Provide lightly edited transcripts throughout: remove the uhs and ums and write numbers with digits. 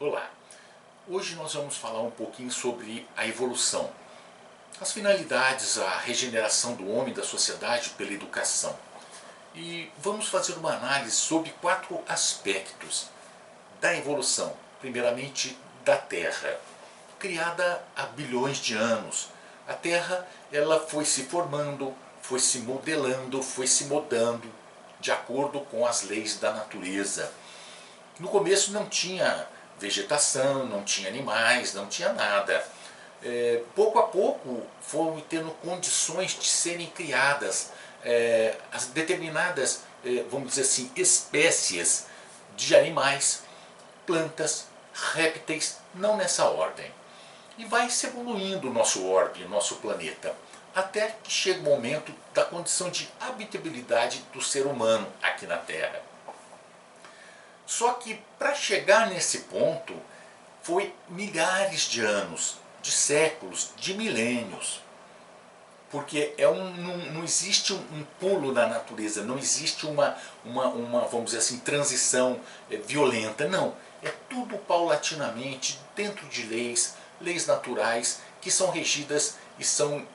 Olá, hoje nós vamos falar um pouquinho sobre a evolução, as finalidades, a regeneração do homem e da sociedade pela educação. E vamos fazer uma análise sobre 4 aspectos da evolução. Primeiramente, da Terra, criada há bilhões de anos. A Terra ela foi se formando, foi se modelando, foi se mudando de acordo com as leis da natureza. No começo não tinha vegetação, não tinha animais, não tinha nada. Pouco a pouco foram tendo condições de serem criadas as determinadas, vamos dizer assim, espécies de animais, plantas, répteis, não nessa ordem. E vai se evoluindo o nosso orbe, o nosso planeta, até que chega o momento da condição de habitabilidade do ser humano aqui na Terra. Só que para chegar nesse ponto foi milhares de anos, de séculos, de milênios. Porque não existe um pulo na natureza, não existe uma vamos dizer assim, transição violenta, não. É tudo paulatinamente, dentro de leis naturais, que são regidas e são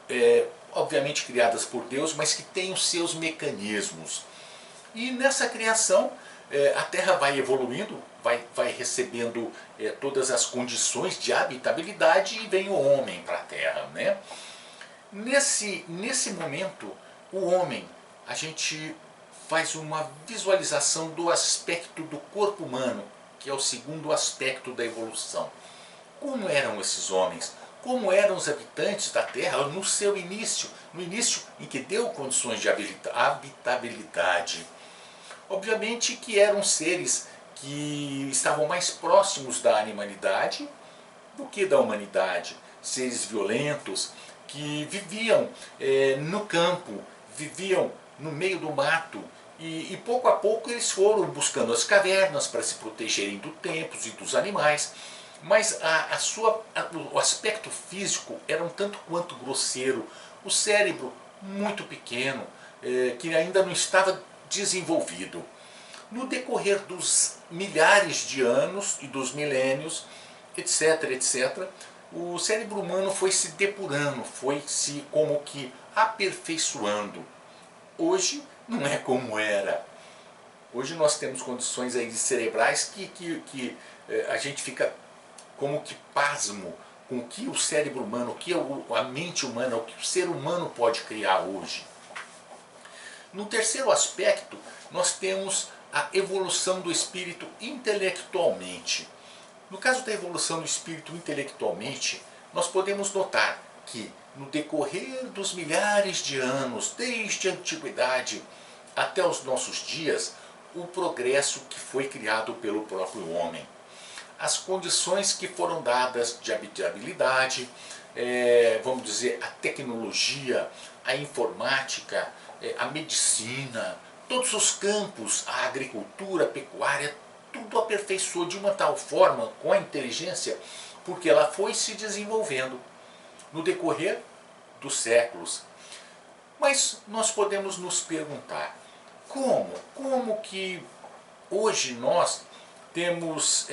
obviamente criadas por Deus, mas que têm os seus mecanismos. E nessa criação a Terra vai evoluindo, vai recebendo todas as condições de habitabilidade e vem o homem para a Terra, né? Nesse momento, o homem, a gente faz uma visualização do aspecto do corpo humano, que é o segundo aspecto da evolução. Como eram esses homens? Como eram os habitantes da Terra no seu início, no início em que deu condições de habitabilidade? Obviamente que eram seres que estavam mais próximos da animalidade do que da humanidade. Seres violentos que viviam no campo, viviam no meio do mato. E pouco a pouco eles foram buscando as cavernas para se protegerem do tempo e dos animais. Mas o aspecto físico era um tanto quanto grosseiro. O cérebro muito pequeno, que ainda não estava desenvolvido. No decorrer dos milhares de anos e dos milênios, etc, etc, o cérebro humano foi se depurando, foi se como que aperfeiçoando. Hoje não é como era. Hoje nós temos condições aí cerebrais que a gente fica como que pasmo com o que o cérebro humano, o que a mente humana, o que o ser humano pode criar hoje. No terceiro aspecto, nós temos a evolução do espírito intelectualmente. No caso da evolução do espírito intelectualmente, nós podemos notar que no decorrer dos milhares de anos, desde a antiguidade até os nossos dias, o progresso que foi criado pelo próprio homem. As condições que foram dadas de habitabilidade, vamos dizer, a tecnologia, a informática, a medicina, todos os campos, a agricultura, a pecuária, tudo aperfeiçoou de uma tal forma com a inteligência, porque ela foi se desenvolvendo no decorrer dos séculos. Mas nós podemos nos perguntar, como que hoje nós temos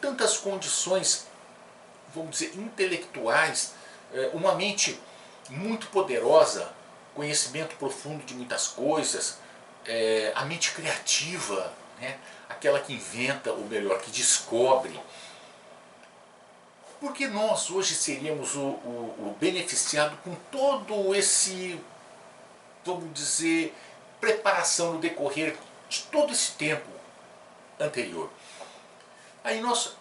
tantas condições, vamos dizer, intelectuais, uma mente muito poderosa, conhecimento profundo de muitas coisas, a mente criativa, né? Aquela que inventa, ou melhor, que descobre. Porque nós hoje seríamos o beneficiado com todo esse, vamos dizer, preparação no decorrer de todo esse tempo anterior. Aí nós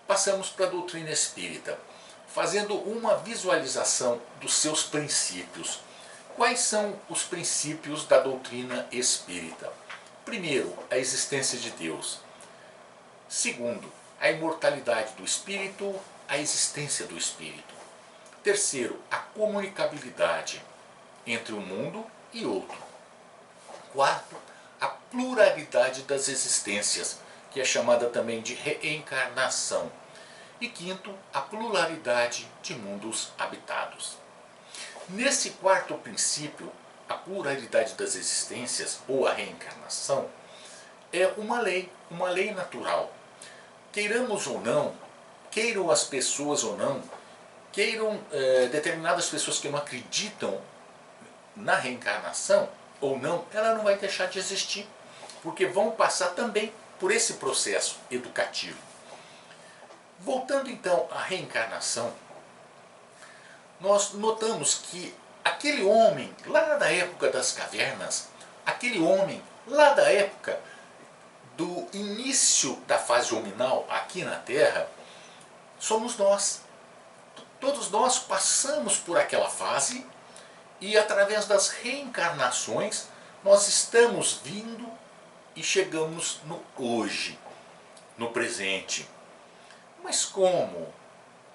passamos para a doutrina espírita, fazendo uma visualização dos seus princípios. Quais são os princípios da doutrina espírita? Primeiro, a existência de Deus. Segundo, a imortalidade do espírito, a existência do espírito. Terceiro, a comunicabilidade entre um mundo e outro. Quarto, a pluralidade das existências, que é chamada também de reencarnação. E quinto, a pluralidade de mundos habitados. Nesse quarto princípio, a pluralidade das existências, ou a reencarnação, é uma lei natural. Queiramos ou não, queiram as pessoas ou não, queiram determinadas pessoas que não acreditam na reencarnação ou não, ela não vai deixar de existir, porque vão passar também por esse processo educativo. Voltando então à reencarnação, nós notamos que aquele homem lá da época das cavernas, aquele homem lá da época do início da fase hominal aqui na Terra, somos nós. Todos nós passamos por aquela fase e através das reencarnações nós estamos vindo e chegamos no hoje, no presente. Mas como?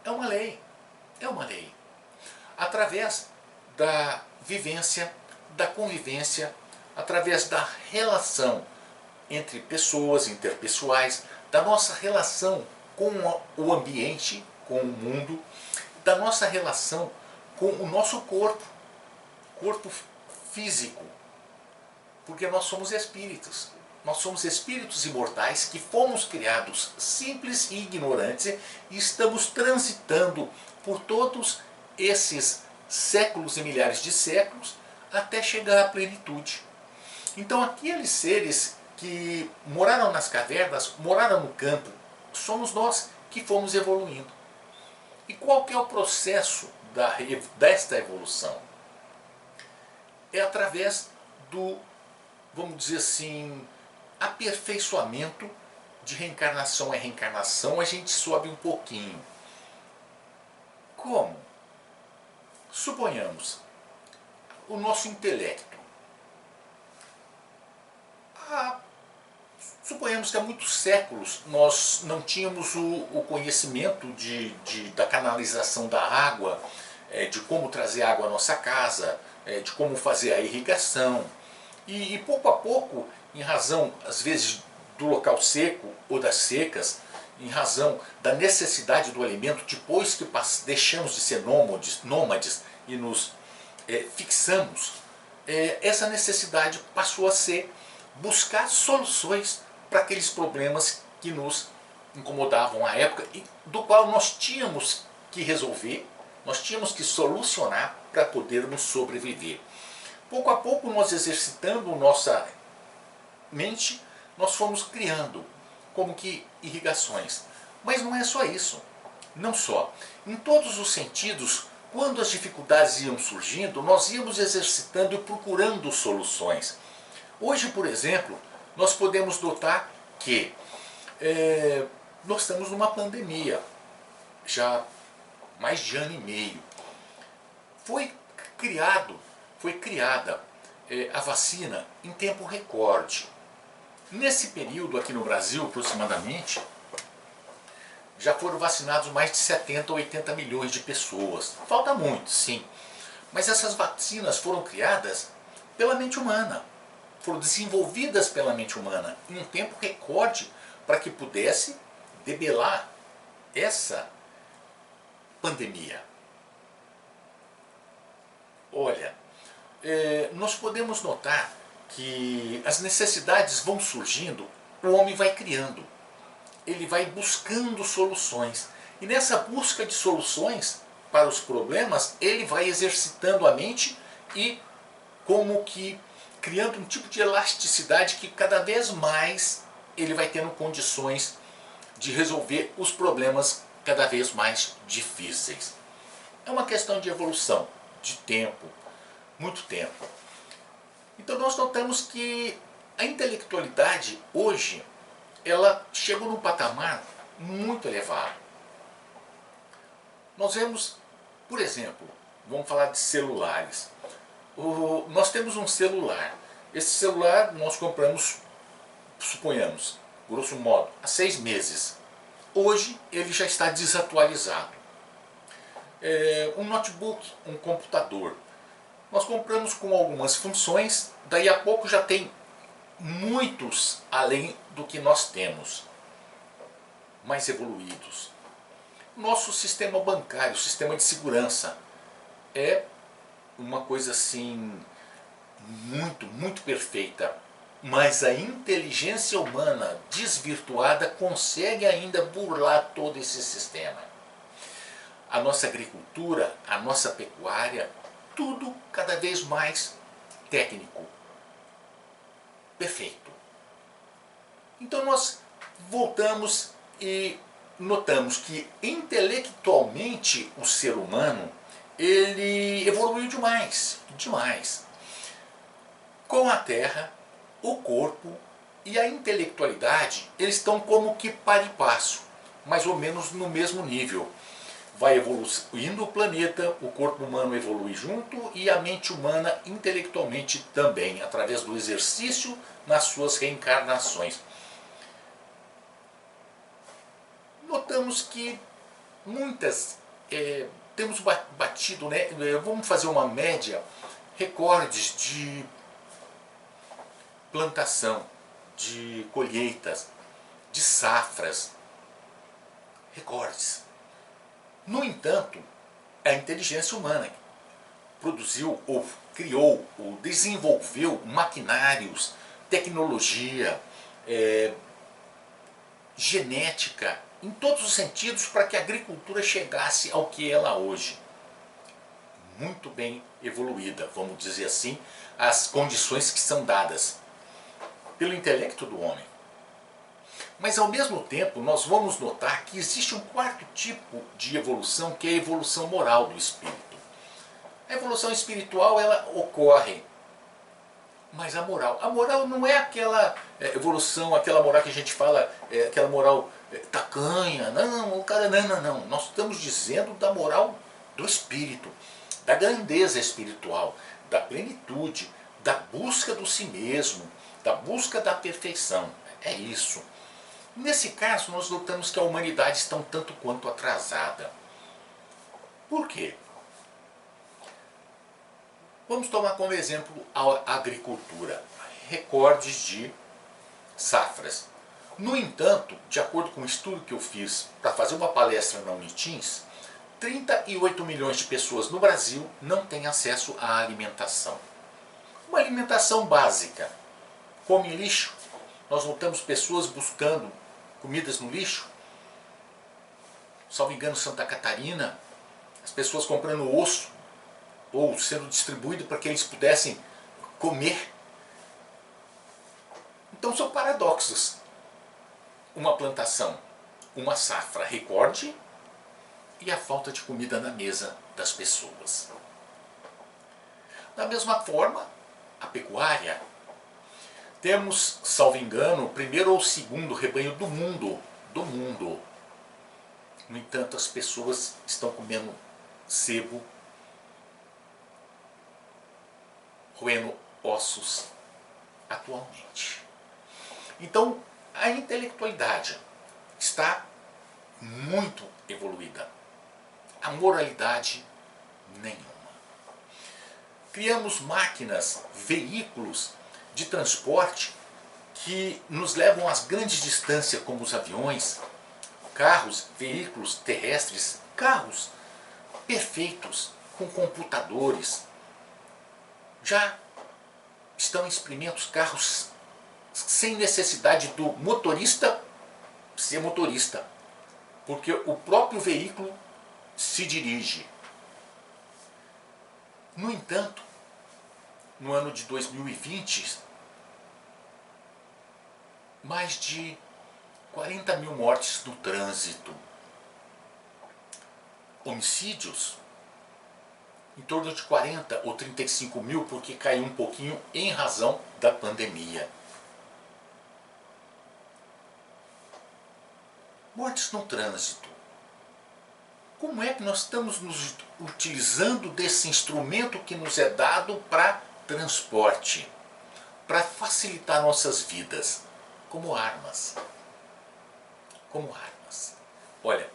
É uma lei, é uma lei. Através da vivência, da convivência, através da relação entre pessoas, interpessoais, da nossa relação com o ambiente, com o mundo, da nossa relação com o nosso corpo físico, porque nós somos espíritos. Nós somos espíritos imortais que fomos criados simples e ignorantes e estamos transitando por todos esses séculos e milhares de séculos até chegar à plenitude. Então aqueles seres que moraram nas cavernas, moraram no campo, somos nós que fomos evoluindo. E qual que é o processo desta evolução? É através do, vamos dizer assim, aperfeiçoamento. De reencarnação em reencarnação a gente sobe um pouquinho. Como? Suponhamos, o nosso intelecto. Suponhamos que há muitos séculos nós não tínhamos o conhecimento da canalização da água, de como trazer água à nossa casa, de como fazer a irrigação. E pouco a pouco, em razão, às vezes, do local seco ou das secas, em razão da necessidade do alimento, depois que deixamos de ser nômades e nos fixamos, essa necessidade passou a ser buscar soluções para aqueles problemas que nos incomodavam à época e do qual nós tínhamos que resolver, nós tínhamos que solucionar para podermos sobreviver. Pouco a pouco, nós exercitando nossa mente, nós fomos criando como que irrigações. Mas não é só isso, não só. Em todos os sentidos, quando as dificuldades iam surgindo, nós íamos exercitando e procurando soluções. Hoje, por exemplo, nós podemos notar que nós estamos numa pandemia, já há mais de ano e meio. Foi criada a vacina em tempo recorde. Nesse período, aqui no Brasil, aproximadamente, já foram vacinados mais de 70 ou 80 milhões de pessoas. Falta muito, sim. Mas essas vacinas foram criadas pela mente humana. Foram desenvolvidas pela mente humana em um tempo recorde para que pudesse debelar essa pandemia. Olha, nós podemos notar que as necessidades vão surgindo, o homem vai criando, ele vai buscando soluções. E nessa busca de soluções para os problemas, ele vai exercitando a mente e como que criando um tipo de elasticidade que cada vez mais ele vai tendo condições de resolver os problemas cada vez mais difíceis. É uma questão de evolução, de tempo, muito tempo. Então nós notamos que a intelectualidade hoje, ela chegou num patamar muito elevado. Nós vemos, por exemplo, vamos falar de celulares. Nós temos um celular. Esse celular nós compramos, suponhamos, grosso modo, há 6 meses. Hoje ele já está desatualizado. Um notebook, um computador. Nós compramos com algumas funções, daí a pouco já tem muitos além do que nós temos, mais evoluídos. Nosso sistema bancário, sistema de segurança, é uma coisa assim muito, muito perfeita. Mas a inteligência humana desvirtuada consegue ainda burlar todo esse sistema. A nossa agricultura, a nossa pecuária, tudo cada vez mais técnico, perfeito. Então nós voltamos e notamos que intelectualmente o ser humano ele evoluiu demais, demais. Com a Terra, o corpo e a intelectualidade eles estão como que par e passo, mais ou menos no mesmo nível. Vai evoluindo o planeta, o corpo humano evolui junto e a mente humana intelectualmente também, através do exercício nas suas reencarnações. Notamos que muitas, temos batido, né, vamos fazer uma média, recordes de plantação, de colheitas, de safras, recordes. No entanto, a inteligência humana produziu, ou criou, ou desenvolveu maquinários, tecnologia, genética, em todos os sentidos para que a agricultura chegasse ao que ela é hoje. Muito bem evoluída, vamos dizer assim, as condições que são dadas pelo intelecto do homem. Mas ao mesmo tempo nós vamos notar que existe um quarto tipo de evolução, que é a evolução moral do espírito. A evolução espiritual ela ocorre, mas a moral não é aquela evolução, aquela moral que a gente fala, aquela moral tacanha, não, o cara, não, nós estamos dizendo da moral do espírito, da grandeza espiritual, da plenitude, da busca do si mesmo, da busca da perfeição, é isso. Nesse caso, nós notamos que a humanidade está um tanto quanto atrasada. Por quê? Vamos tomar como exemplo a agricultura. Recordes de safras. No entanto, de acordo com um estudo que eu fiz para fazer uma palestra na Unitins, 38 milhões de pessoas no Brasil não têm acesso à alimentação. Uma alimentação básica. Come lixo. Nós notamos pessoas buscando comidas no lixo. Salvo engano, Santa Catarina, as pessoas comprando osso ou sendo distribuído para que eles pudessem comer. Então são paradoxos. Uma plantação, uma safra recorde e a falta de comida na mesa das pessoas. Da mesma forma, a pecuária. Temos, salvo engano, o primeiro ou o segundo rebanho do mundo. No entanto, as pessoas estão comendo sebo, roendo ossos atualmente. Então, a intelectualidade está muito evoluída. A moralidade, nenhuma. Criamos máquinas, veículos de transporte que nos levam às grandes distâncias, como os aviões, carros, veículos terrestres, carros perfeitos, com computadores. Já estão em experimentos carros sem necessidade do motorista ser motorista, porque o próprio veículo se dirige. No entanto, no ano de 2020, mais de 40 mil mortes no trânsito. Homicídios, em torno de 40 ou 35 mil, porque caiu um pouquinho em razão da pandemia. Mortes no trânsito. Como é que nós estamos nos utilizando desse instrumento que nos é dado para transporte, para facilitar nossas vidas, como armas? Como armas. Olha,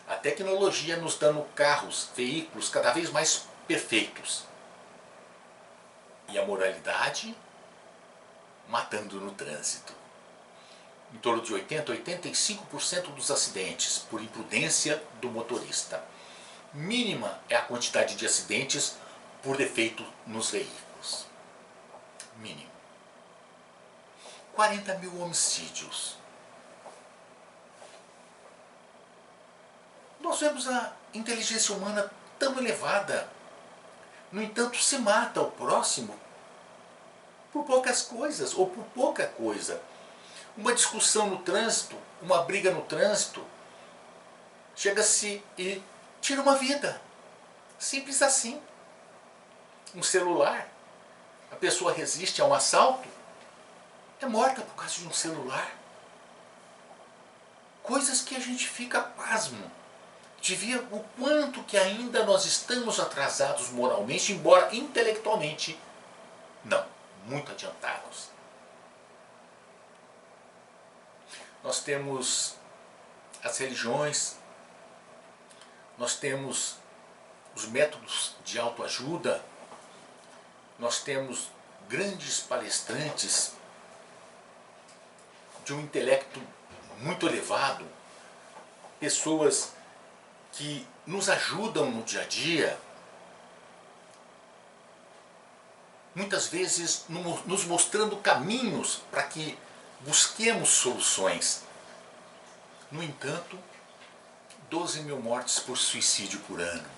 a tecnologia nos dando carros, veículos cada vez mais perfeitos. E a moralidade matando no trânsito. Em torno de 80% a 85% dos acidentes por imprudência do motorista. Mínima é a quantidade de acidentes por defeito nos veículos. Mínimo. 40 mil homicídios. Nós vemos a inteligência humana tão elevada. No entanto, se mata o próximo por poucas coisas ou por pouca coisa. Uma discussão no trânsito, uma briga no trânsito, chega-se e tira uma vida. Simples assim. Um celular, a pessoa resiste a um assalto, é morta por causa de um celular. Coisas que a gente fica pasmo de ver o quanto que ainda nós estamos atrasados moralmente, embora intelectualmente não, muito adiantados. Nós temos as religiões, nós temos os métodos de autoajuda, nós temos grandes palestrantes de um intelecto muito elevado, pessoas que nos ajudam no dia a dia, muitas vezes nos mostrando caminhos para que busquemos soluções. No entanto, 12 mil mortes por suicídio por ano.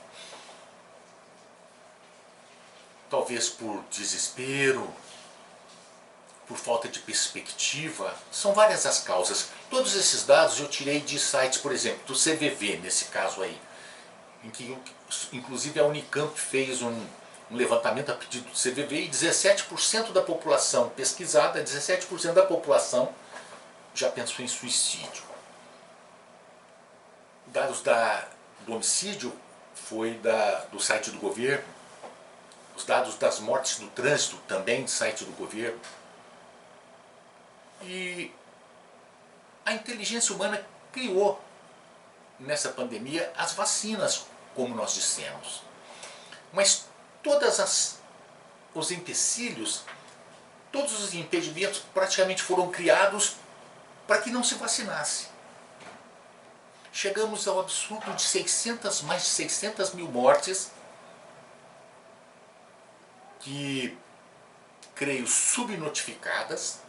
Talvez por desespero, por falta de perspectiva, são várias as causas. Todos esses dados eu tirei de sites, por exemplo, do CVV, nesse caso aí, em que inclusive a Unicamp fez um levantamento a pedido do CVV e 17% da população pesquisada, 17% da população já pensou em suicídio. Dados do homicídio foi do site do governo, os dados das mortes do trânsito também do site do governo. E a inteligência humana criou nessa pandemia as vacinas, como nós dissemos. Mas os empecilhos, todos os impedimentos praticamente foram criados para que não se vacinasse. Chegamos ao absurdo de mais de 600 mil mortes, que creio subnotificadas,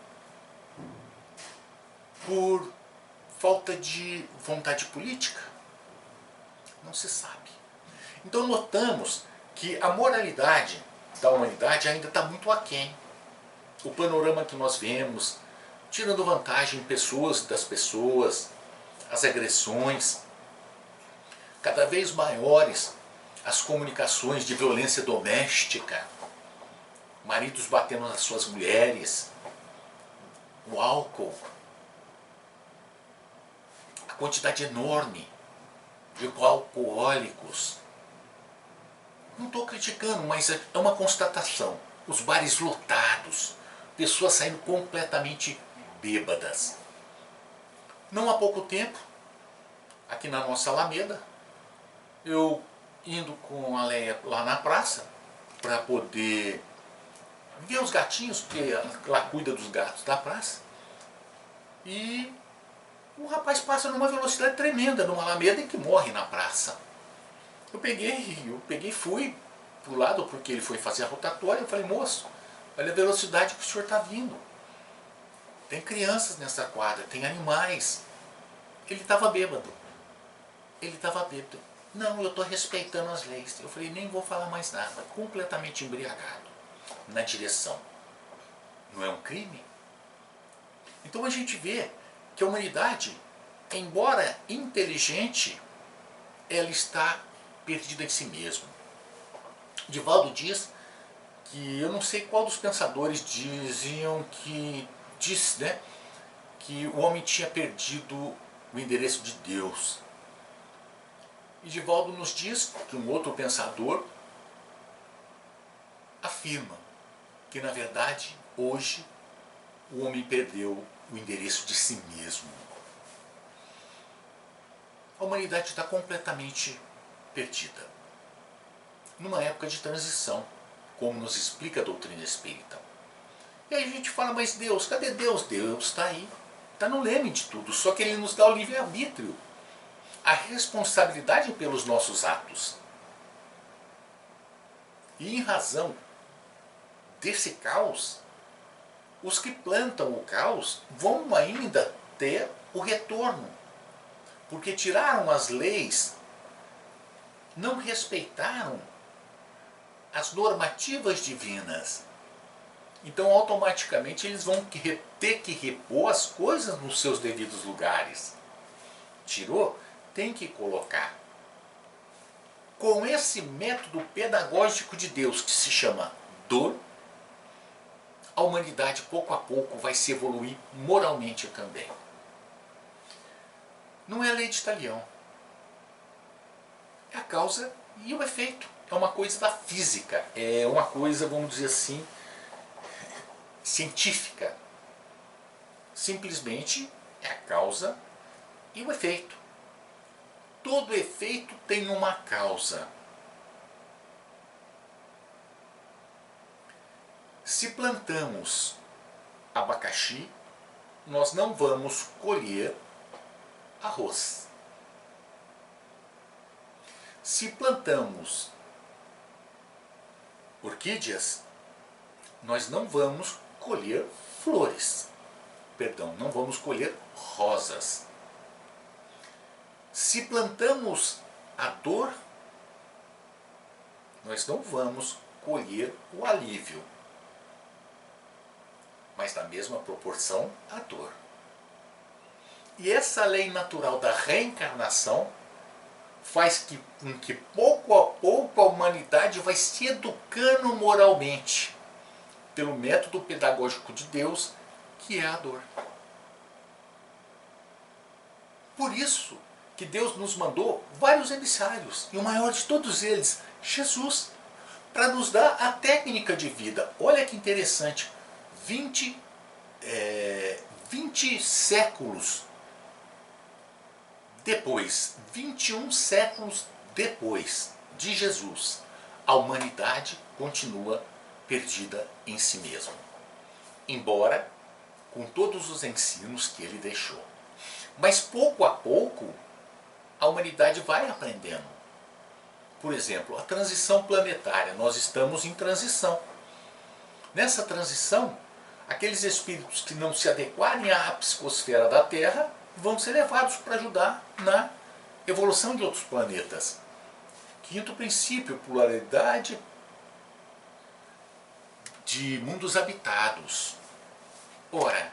por falta de vontade política. Não se sabe. Então notamos que a moralidade da humanidade ainda está muito aquém. O panorama que nós vemos, tirando vantagem das pessoas, as agressões, cada vez maiores as comunicações de violência doméstica, maridos batendo nas suas mulheres, o álcool, a quantidade enorme de alcoólicos. Não estou criticando, mas é uma constatação. Os bares lotados, pessoas saindo completamente bêbadas. Não há pouco tempo, aqui na nossa Alameda, eu indo com a Leia lá na praça, para poder ver os gatinhos, porque ela cuida dos gatos da praça, e o rapaz passa numa velocidade tremenda, numa Alameda em que morre na praça. Eu peguei e fui pro lado, porque ele foi fazer a rotatória. Eu falei: moço, olha a velocidade que o senhor está vindo. Tem crianças nessa quadra, tem animais. Ele estava bêbado. Ele estava bêbado. Não, eu estou respeitando as leis. Eu falei: nem vou falar mais nada. Completamente embriagado na direção. Não é um crime? Então a gente vê que a humanidade, embora inteligente, ela está perdida em si mesmo. Divaldo diz que, eu não sei qual dos pensadores diziam que o homem tinha perdido o endereço de Deus. E Divaldo nos diz que um outro pensador afirma que, na verdade, hoje o homem perdeu o endereço de si mesmo. A humanidade está completamente perdida. Numa época de transição, como nos explica a doutrina espírita. E aí a gente fala: mas Deus, cadê Deus? Deus está aí, está no leme de tudo, só que Ele nos dá o livre-arbítrio, a responsabilidade pelos nossos atos. E em razão desse caos, os que plantam o caos vão ainda ter o retorno, porque tiraram as leis, não respeitaram as normativas divinas. Então automaticamente eles vão ter que repor as coisas nos seus devidos lugares. Tirou, tem que colocar. Com esse método pedagógico de Deus, que se chama dor, a humanidade pouco a pouco vai se evoluir moralmente também. Não é a lei de Talião. É a causa e o efeito. É uma coisa da física. É uma coisa, vamos dizer assim, científica. Simplesmente é a causa e o efeito. Todo efeito tem uma causa. Se plantamos abacaxi, nós não vamos colher arroz. Se plantamos orquídeas, nós não vamos colher flores. Perdão, não vamos colher rosas. Se plantamos a dor, nós não vamos colher o alívio, mas na mesma proporção a dor. E essa lei natural da reencarnação faz com que pouco a pouco a humanidade vai se educando moralmente pelo método pedagógico de Deus, que é a dor. Por isso que Deus nos mandou vários emissários, e o maior de todos eles, Jesus, para nos dar a técnica de vida. Olha que interessante, 20 séculos depois, 21 séculos depois de Jesus, a humanidade continua perdida em si mesma, embora com todos os ensinos que ele deixou. Mas pouco a pouco a humanidade vai aprendendo. Por exemplo, a transição planetária, nós estamos em transição. Nessa transição, aqueles espíritos que não se adequarem à psicosfera da Terra vão ser levados para ajudar na evolução de outros planetas. Quinto princípio, pluralidade de mundos habitados. Ora,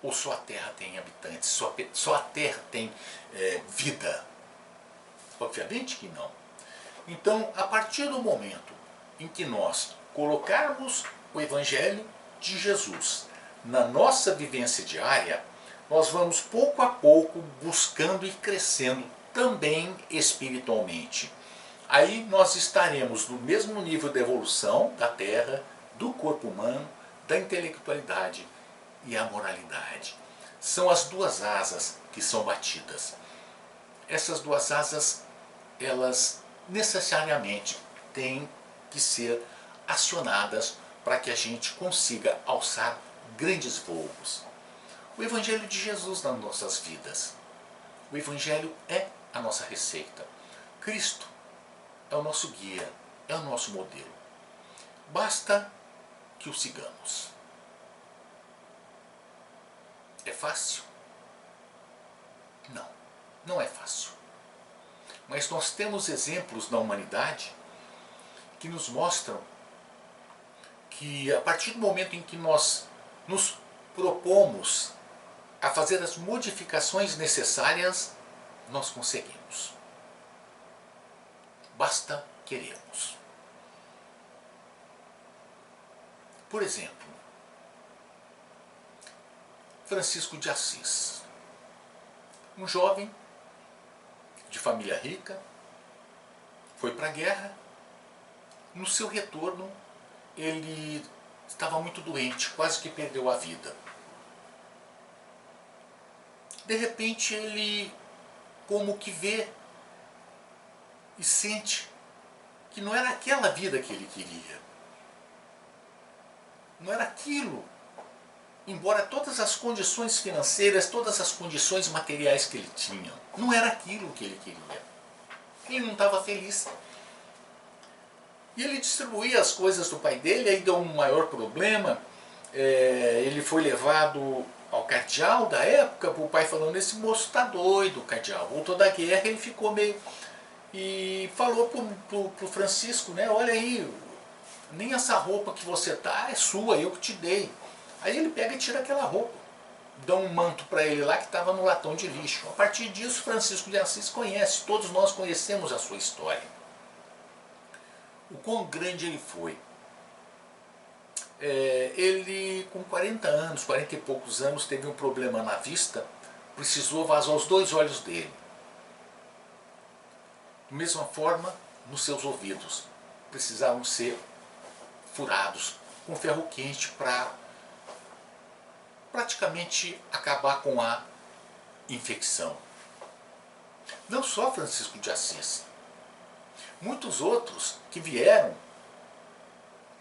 ou só a Terra tem habitantes, só a Terra tem vida? Obviamente que não. Então, a partir do momento em que nós colocarmos o Evangelho de Jesus na nossa vivência diária, nós vamos pouco a pouco buscando e crescendo também espiritualmente. Aí nós estaremos no mesmo nível de evolução da Terra, do corpo humano, da intelectualidade e a moralidade. São as duas asas que são batidas. Essas duas asas, elas necessariamente têm que ser acionadas para que a gente consiga alçar grandes voos. O Evangelho de Jesus nas nossas vidas. O Evangelho é a nossa receita. Cristo é o nosso guia, é o nosso modelo. Basta que o sigamos. É fácil? Não, não é fácil. Mas nós temos exemplos na humanidade que nos mostram que a partir do momento em que nós nos propomos a fazer as modificações necessárias, nós conseguimos. Basta querermos. Por exemplo, Francisco de Assis, um jovem de família rica, foi para a guerra. No seu retorno, ele estava muito doente, quase que perdeu a vida. De repente ele como que vê e sente que não era aquela vida que ele queria. Não era aquilo. Embora todas as condições financeiras, todas as condições materiais que ele tinha, não era aquilo que ele queria. Ele não estava feliz. E ele distribuía as coisas do pai dele, aí deu um maior problema. Ele foi levado ao cardeal da época, o pai falando, esse moço está doido, cardeal. Voltou da guerra, ele ficou meio... E falou pro Francisco, né, olha aí, nem essa roupa que você tá é sua, eu que te dei. Aí ele pega e tira aquela roupa, dá um manto para ele lá que estava no latão de lixo. A partir disso, Francisco de Assis conhece, todos nós conhecemos a sua história. O quão grande ele foi. Ele, com 40 anos, 40 e poucos anos, teve um problema na vista, precisou vazar os 2 olhos dele. Da mesma forma, nos seus ouvidos, precisavam ser furados com ferro quente para praticamente acabar com a infecção. Não só Francisco de Assis, muitos outros que vieram,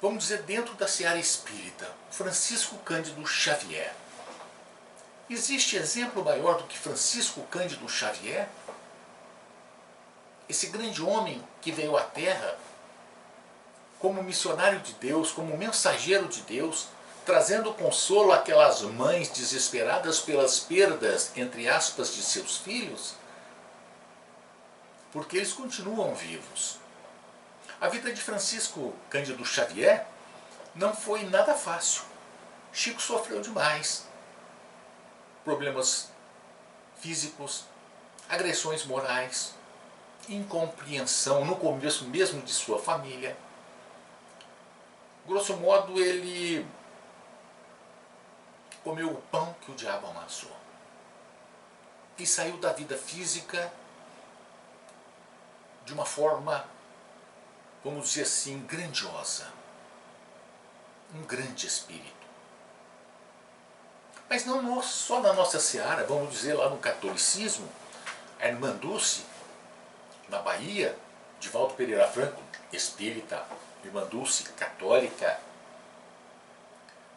vamos dizer, dentro da seara espírita. Francisco Cândido Xavier. Existe exemplo maior do que Francisco Cândido Xavier? Esse grande homem que veio à Terra como missionário de Deus, como mensageiro de Deus, trazendo consolo àquelas mães desesperadas pelas perdas, entre aspas, de seus filhos, porque eles continuam vivos. A vida de Francisco Cândido Xavier não foi nada fácil. Chico sofreu demais. Problemas físicos, agressões morais, incompreensão no começo mesmo de sua família. Grosso modo, ele comeu o pão que o diabo amassou e saiu da vida física de uma forma, vamos dizer assim, grandiosa. Um grande espírito. Mas não só na nossa seara, vamos dizer lá no catolicismo, a Irmã Dulce, na Bahia, Divaldo Pereira Franco, espírita, Irmã Dulce, católica.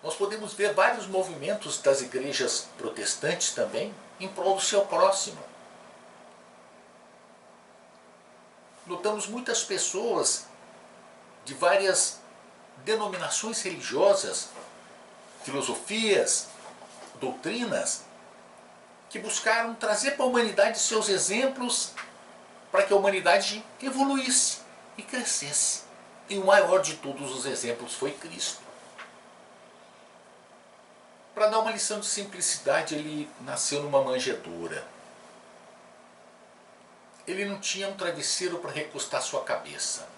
Nós podemos ver vários movimentos das igrejas protestantes também em prol do seu próximo. Notamos muitas pessoas de várias denominações religiosas, filosofias, doutrinas, que buscaram trazer para a humanidade seus exemplos para que a humanidade evoluísse e crescesse. E o maior de todos os exemplos foi Cristo. Para dar uma lição de simplicidade, ele nasceu numa manjedoura. Ele não tinha um travesseiro para recostar sua cabeça.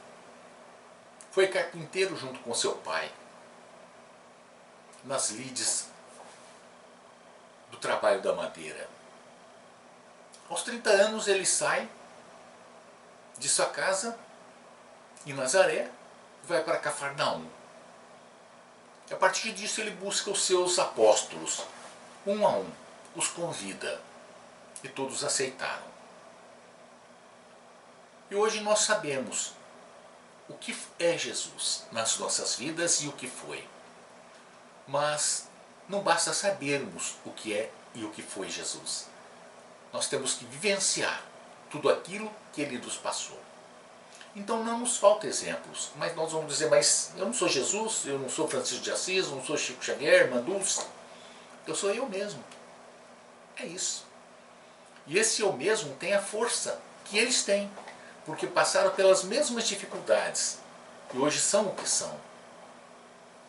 Foi carpinteiro junto com seu pai, nas lides do trabalho da madeira. Aos 30 anos ele sai de sua casa em Nazaré e vai para Cafarnaum. A partir disso ele busca os seus apóstolos, um a um, os convida e todos aceitaram. E hoje nós sabemos o que é Jesus nas nossas vidas e o que foi. Mas não basta sabermos o que é e o que foi Jesus. Nós temos que vivenciar tudo aquilo que ele nos passou. Então não nos faltam exemplos, mas nós vamos dizer, mas eu não sou Jesus, eu não sou Francisco de Assis, eu não sou Chico Xavier, Irmã Dulce, eu sou eu mesmo. É isso. E esse eu mesmo tem a força que eles têm, porque passaram pelas mesmas dificuldades e hoje são o que são.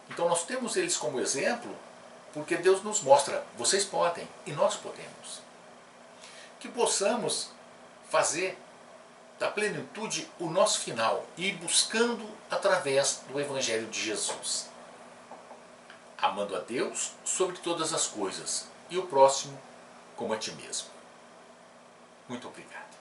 Então nós temos eles como exemplo, porque Deus nos mostra, vocês podem e nós podemos. Que possamos fazer da plenitude o nosso final e ir buscando através do Evangelho de Jesus. Amando a Deus sobre todas as coisas e o próximo como a ti mesmo. Muito obrigado.